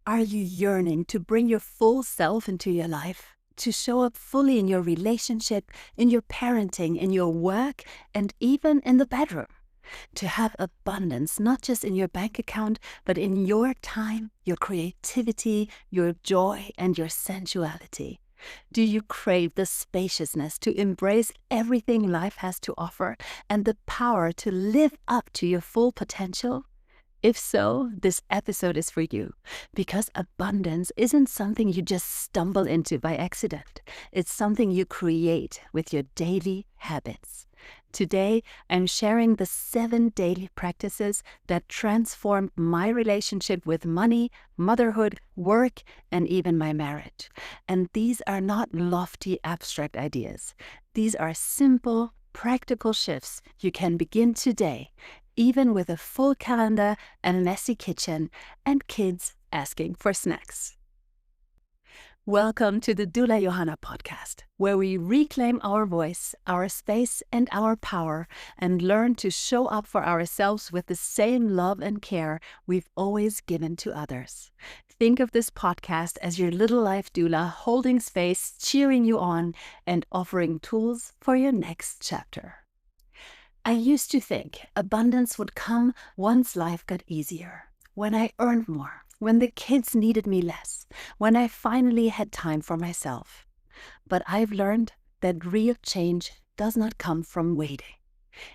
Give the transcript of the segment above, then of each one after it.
Are you yearning to bring your full self into your life? To show up fully in your relationship, in your parenting, in your work, and even in the bedroom? To have abundance, not just in your bank account, but in your time, your creativity, your joy, and your sensuality? Do you crave the spaciousness to embrace everything life has to offer and the power to live up to your full potential? If so, this episode is for you, because abundance isn't something you just stumble into by accident. It's something you create with your daily habits. Today, I'm sharing the 7 daily practices that transformed my relationship with money, motherhood, work, and even my marriage. And these are not lofty, abstract ideas. These are simple, practical shifts you can begin today, even with a full calendar, a messy kitchen, and kids asking for snacks. Welcome to the Doula Johanna podcast, where we reclaim our voice, our space, and our power, and learn to show up for ourselves with the same love and care we've always given to others. Think of this podcast as your little life doula, holding space, cheering you on, and offering tools for your next chapter. I used to think abundance would come once life got easier, when I earned more, when the kids needed me less, when I finally had time for myself. But I've learned that real change does not come from waiting.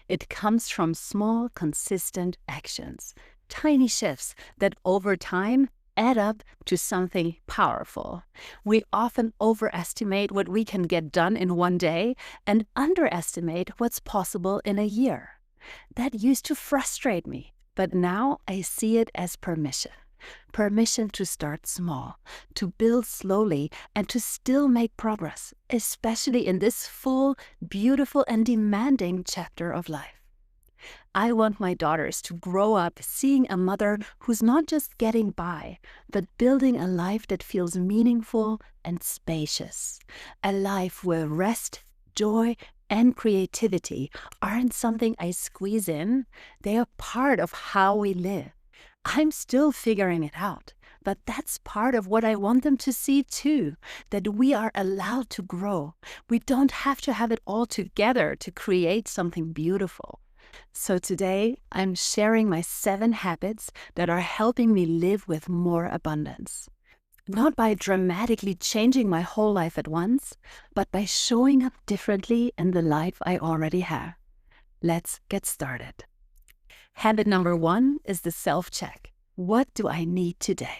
It comes from small, consistent actions, tiny shifts that over time add up to something powerful. We often overestimate what we can get done in one day and underestimate what's possible in a year. That used to frustrate me, but now I see it as permission. Permission to start small, to build slowly, and to still make progress, especially in this full, beautiful, and demanding chapter of life. I want my daughters to grow up seeing a mother who's not just getting by, but building a life that feels meaningful and spacious. A life where rest, joy, and creativity aren't something I squeeze in. They are part of how we live. I'm still figuring it out, but that's part of what I want them to see too, that we are allowed to grow. We don't have to have it all together to create something beautiful. So today, I'm sharing my 7 habits that are helping me live with more abundance. Not by dramatically changing my whole life at once, but by showing up differently in the life I already have. Let's get started. Habit number 1 is the self-check. What do I need today?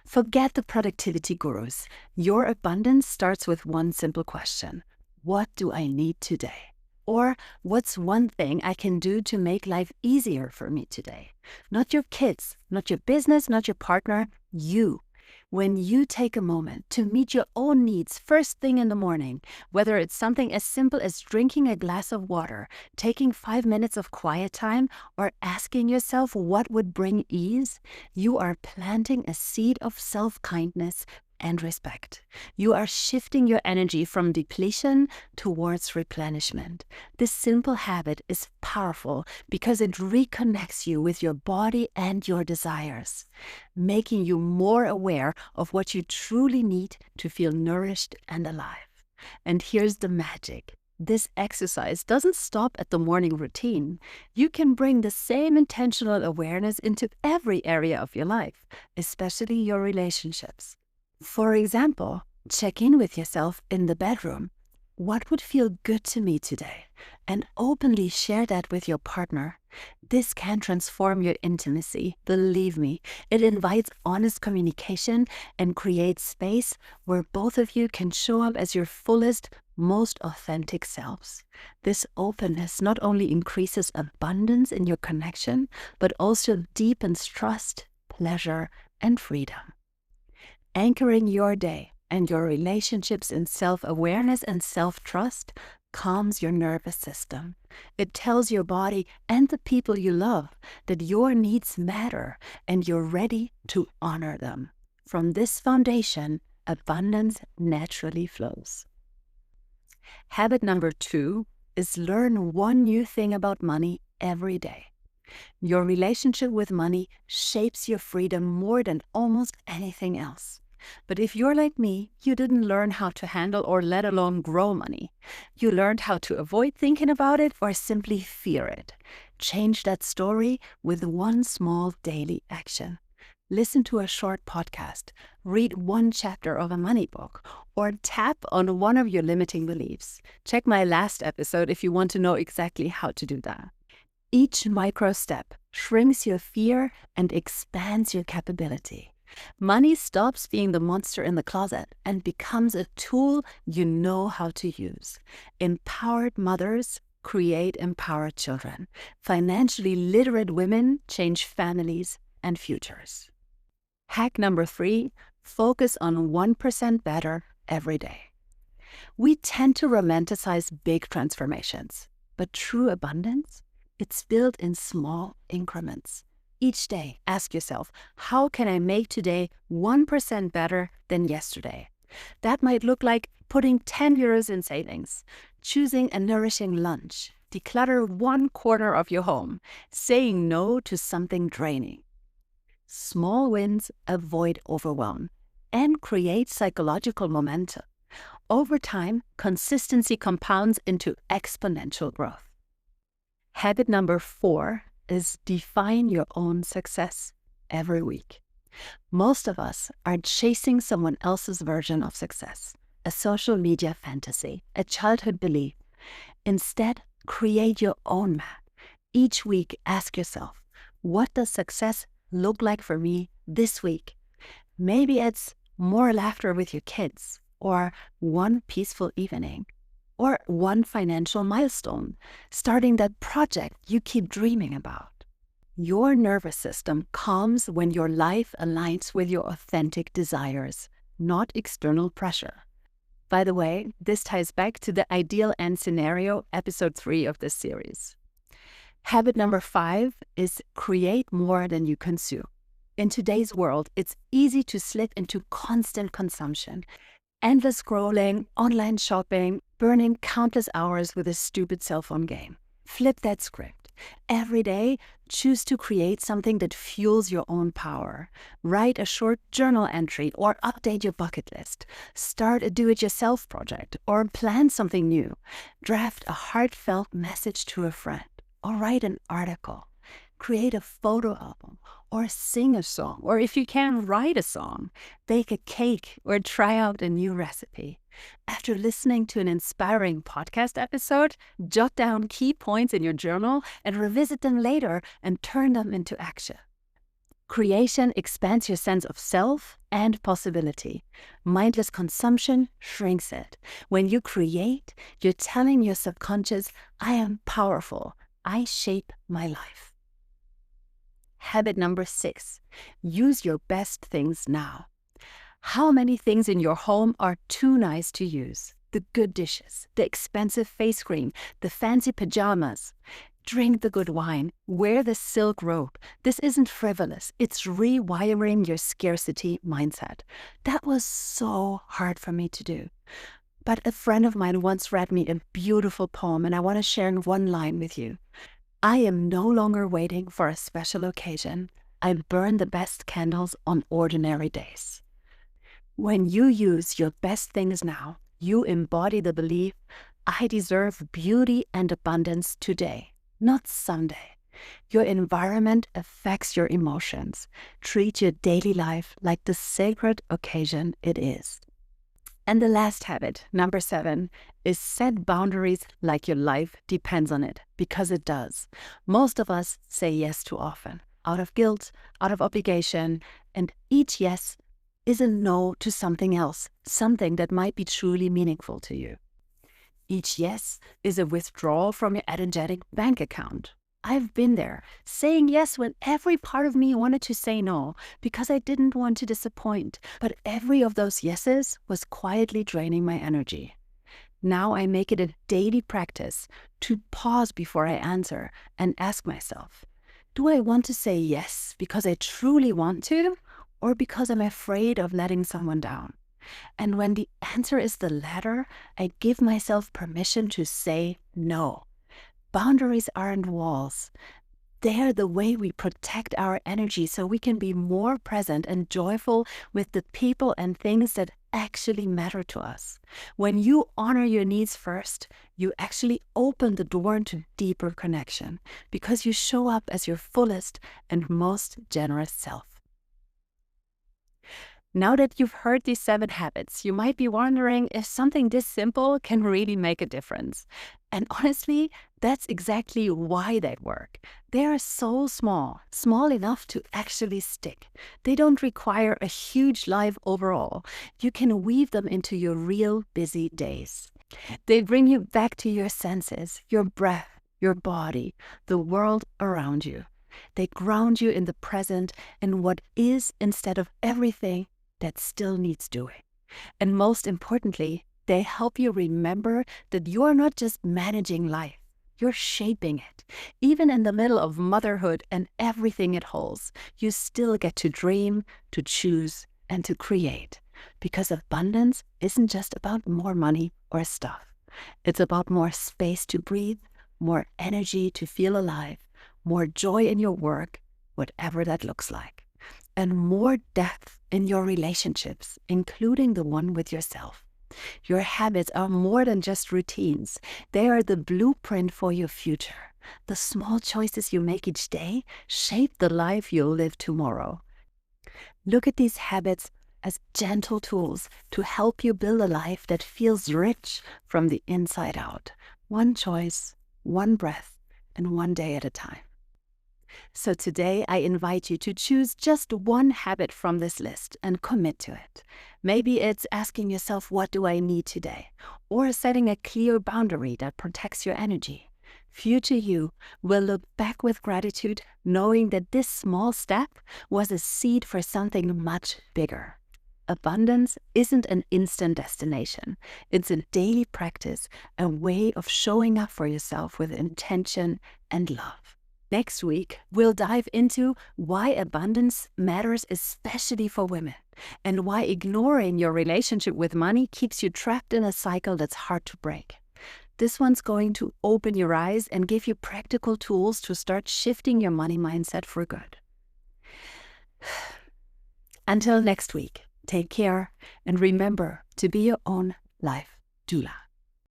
Forget the productivity gurus. Your abundance starts with one simple question. What do I need today? Or what's one thing I can do to make life easier for me today? Not your kids, not your business, not your partner, you. When you take a moment to meet your own needs first thing in the morning, whether it's something as simple as drinking a glass of water, taking 5 minutes of quiet time, or asking yourself what would bring ease, you are planting a seed of self-kindness and respect. You are shifting your energy from depletion towards replenishment. This simple habit is powerful because it reconnects you with your body and your desires, making you more aware of what you truly need to feel nourished and alive. And here's the magic. This exercise doesn't stop at the morning routine. You can bring the same intentional awareness into every area of your life, especially your relationships. For example, check in with yourself in the bedroom. What would feel good to me today? And openly share that with your partner. This can transform your intimacy. Believe me, it invites honest communication and creates space where both of you can show up as your fullest, most authentic selves. This openness not only increases abundance in your connection, but also deepens trust, pleasure, and freedom. Anchoring your day and your relationships in self-awareness and self-trust calms your nervous system. It tells your body and the people you love that your needs matter and you're ready to honor them. From this foundation, abundance naturally flows. Habit number 2 is learn one new thing about money every day. Your relationship with money shapes your freedom more than almost anything else. But if you're like me, you didn't learn how to handle or let alone grow money. You learned how to avoid thinking about it or simply fear it. Change that story with one small daily action. Listen to a short podcast, read one chapter of a money book, or tap on one of your limiting beliefs. Check my last episode if you want to know exactly how to do that. Each micro step shrinks your fear and expands your capability. Money stops being the monster in the closet and becomes a tool you know how to use. Empowered mothers create empowered children. Financially literate women change families and futures. Hack number 3, focus on 1% better every day. We tend to romanticize big transformations, but true abundance, it's built in small increments. Each day, ask yourself, how can I make today 1% better than yesterday? That might look like putting 10 euros in savings, choosing a nourishing lunch, declutter one corner of your home, saying no to something draining. Small wins avoid overwhelm and create psychological momentum. Over time, consistency compounds into exponential growth. Habit number 4 is define your own success every week. Most of us are chasing someone else's version of success, a social media fantasy, a childhood belief. Instead, create your own map. Each week, ask yourself, what does success look like for me this week? Maybe it's more laughter with your kids, or one peaceful evening, or one financial milestone, starting that project you keep dreaming about. Your nervous system calms when your life aligns with your authentic desires, not external pressure. By the way, this ties back to the ideal end scenario, episode 3 of this series. Habit number 5 is create more than you consume. In today's world, it's easy to slip into constant consumption, endless scrolling, online shopping, burning countless hours with a stupid cell phone game. Flip that script. Every day, choose to create something that fuels your own power. Write a short journal entry or update your bucket list. Start a do-it-yourself project or plan something new. Draft a heartfelt message to a friend or write an article. Create a photo album or sing a song, or if you can, write a song, bake a cake, or try out a new recipe. After listening to an inspiring podcast episode, jot down key points in your journal and revisit them later and turn them into action. Creation expands your sense of self and possibility. Mindless consumption shrinks it. When you create, you're telling your subconscious, I am powerful. I shape my life. Habit number 6, use your best things now. How many things in your home are too nice to use? The good dishes, the expensive face cream, the fancy pajamas. Drink the good wine, wear the silk robe. This isn't frivolous, it's rewiring your scarcity mindset. That was so hard for me to do. But a friend of mine once read me a beautiful poem, and I want to share one line with you. I am no longer waiting for a special occasion. I burn the best candles on ordinary days. When you use your best things now, you embody the belief, I deserve beauty and abundance today, not someday. Your environment affects your emotions. Treat your daily life like the sacred occasion it is. And the last habit, number 7, is set boundaries like your life depends on it, because it does. Most of us say yes too often, out of guilt, out of obligation, and each yes is a no to something else, something that might be truly meaningful to you. Each yes is a withdrawal from your energetic bank account. I've been there, saying yes when every part of me wanted to say no because I didn't want to disappoint. But every of those yeses was quietly draining my energy. Now I make it a daily practice to pause before I answer and ask myself, do I want to say yes because I truly want to, or because I'm afraid of letting someone down? And when the answer is the latter, I give myself permission to say no. Boundaries aren't walls. They're the way we protect our energy so we can be more present and joyful with the people and things that actually matter to us. When you honor your needs first, you actually open the door to deeper connection because you show up as your fullest and most generous self. Now that you've heard these 7 habits, you might be wondering if something this simple can really make a difference. And honestly, that's exactly why they work. They are so small, small enough to actually stick. They don't require a huge life overhaul. You can weave them into your real busy days. They bring you back to your senses, your breath, your body, the world around you. They ground you in the present and what is instead of everything that still needs doing. And most importantly, they help you remember that you're not just managing life, you're shaping it. Even in the middle of motherhood and everything it holds, you still get to dream, to choose, and to create. Because abundance isn't just about more money or stuff. It's about more space to breathe, more energy to feel alive, more joy in your work, whatever that looks like, and more depth in your relationships, including the one with yourself. Your habits are more than just routines. They are the blueprint for your future. The small choices you make each day shape the life you'll live tomorrow. Look at these habits as gentle tools to help you build a life that feels rich from the inside out. One choice, one breath, and one day at a time. So today I invite you to choose just one habit from this list and commit to it. Maybe it's asking yourself, what do I need today? Or setting a clear boundary that protects your energy. Future you will look back with gratitude, knowing that this small step was a seed for something much bigger. Abundance isn't an instant destination. It's a daily practice, a way of showing up for yourself with intention and love. Next week, we'll dive into why abundance matters especially for women and why ignoring your relationship with money keeps you trapped in a cycle that's hard to break. This one's going to open your eyes and give you practical tools to start shifting your money mindset for good. Until next week, take care and remember to be your own life doula.